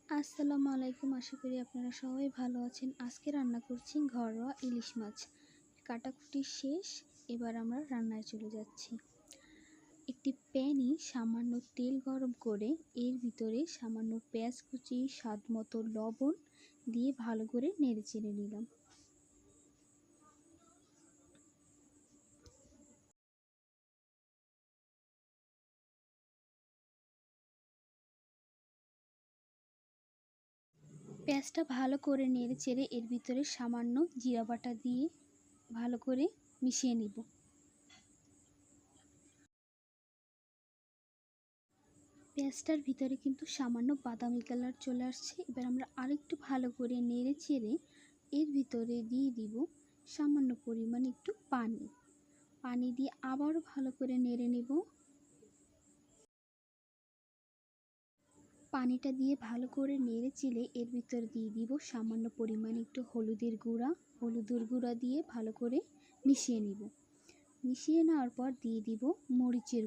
আসসালামু আলাইকুম। আশা করি আপনারা সবাই ভালো আছেন। আজকে রান্না করছি ঘরোয়া ইলিশ মাছ। কাটাকুটি শেষ, এবার আমরা রান্নায় চলে যাচ্ছি। একটি প্যানে সামান্য তেল গরম করে এর ভিতরে সামান্য পেঁয়াজ কুচি, স্বাদ মতো লবণ দিয়ে ভালো করে নেড়েচেড়ে নিলাম। পেঁয়াজটা ভালো করে নেড়েচেড়ে এর ভিতরে সামান্য জিরা বাটা দিয়ে ভালো করে মিশিয়ে নিব। পেঁয়াজটার ভিতরে কিন্তু সামান্য বাদামি কালার চলে আসছে। এবার আমরা আরেকটু ভালো করে নেড়ে চেড়ে এর ভিতরে দিয়ে দিব সামান্য পরিমাণ একটু পানি দিয়ে আবারও ভালো করে নেড়ে নেব। পানিটা দিয়ে ভালো করে নেড়ে চেড়ে এর ভিতর দিয়ে দিব সামান্য পরিমাণ একটু হলুদের গুঁড়া দিয়ে ভালো করে মিশিয়ে নিব। মিশিয়ে নেওয়ার পর দিয়ে দিব মরিচের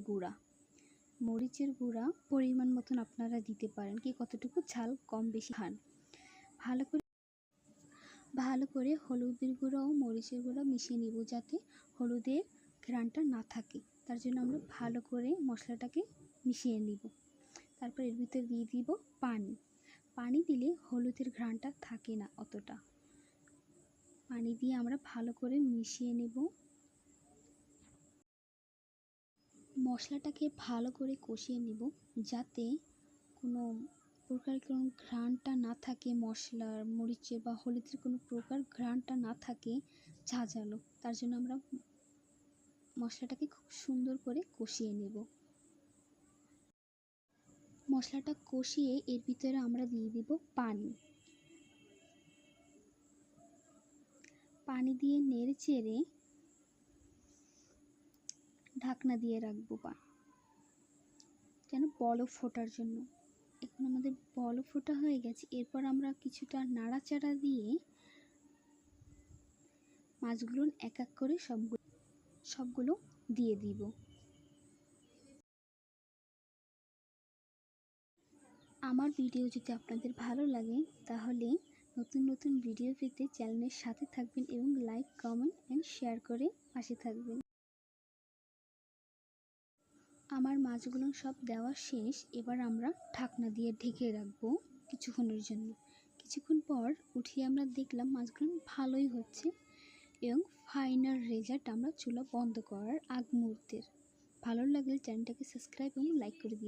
গুঁড়া পরিমাণ মতন আপনারা দিতে পারেন, কি কতটুকু ঝাল কম বেশি খান। ভালো করে হলুদের গুঁড়ো ও মরিচের গুঁড়ো মিশিয়ে নিব, যাতে হলুদের ঘ্রাণটা না থাকে। তার জন্য আমরা ভালো করে মশলাটাকে মিশিয়ে নিব। তারপর এর ভিতরে দিয়ে দিব পানি দিলে হলুদের ঘ্রাণটা থাকে না অতটা। পানি দিয়ে আমরা ভালো করে মিশিয়ে নেব। মশলাটাকে ভালো করে কষিয়ে নেব, যাতে কোনো ঘ্রাণটা না থাকে, মশলার, মরিচের বা হলুদের কোনো প্রকার ঘ্রাণটা না থাকে ঝাঁঝালো। তার জন্য আমরা মশলাটাকে খুব সুন্দর করে কষিয়ে নেব। মশলাটা কষিয়ে এর ভিতরে আমরা দিয়ে দিব পানি দিয়ে নেড়ে চেড়ে ঢাকনা দিয়ে রাখবো যেন বলক ফোটার জন্য। এখন আমাদের বলক ফোটা হয়ে গেছে। এরপর আমরা কিছুটা নাড়াচাড়া দিয়ে মাছগুলো এক এক করে সবগুলো দিয়ে দিব। আমার ভিডিও যদি আপনাদের ভালো লাগে তাহলে নতুন নতুন ভিডিও পেতে চ্যানেলের সাথে থাকবেন এবং লাইক, কমেন্ট এন্ড শেয়ার করে পাশে থাকবেন। আমার মাছগুলো সব দেওয়া শেষ। এবার আমরা ঢাকনা দিয়ে ঢেকে রাখবো কিছুক্ষণের জন্য। কিছুক্ষণ পর উঠিয়ে আমরা দেখলাম মাছগুলো ভালোই হচ্ছে এবং ফাইনাল রেজাল্ট আমরা চুলা বন্ধ করার আগ মুহূর্তের। ভালো লাগলে চ্যানেলটাকে সাবস্ক্রাইব এবং লাইক করে দিন।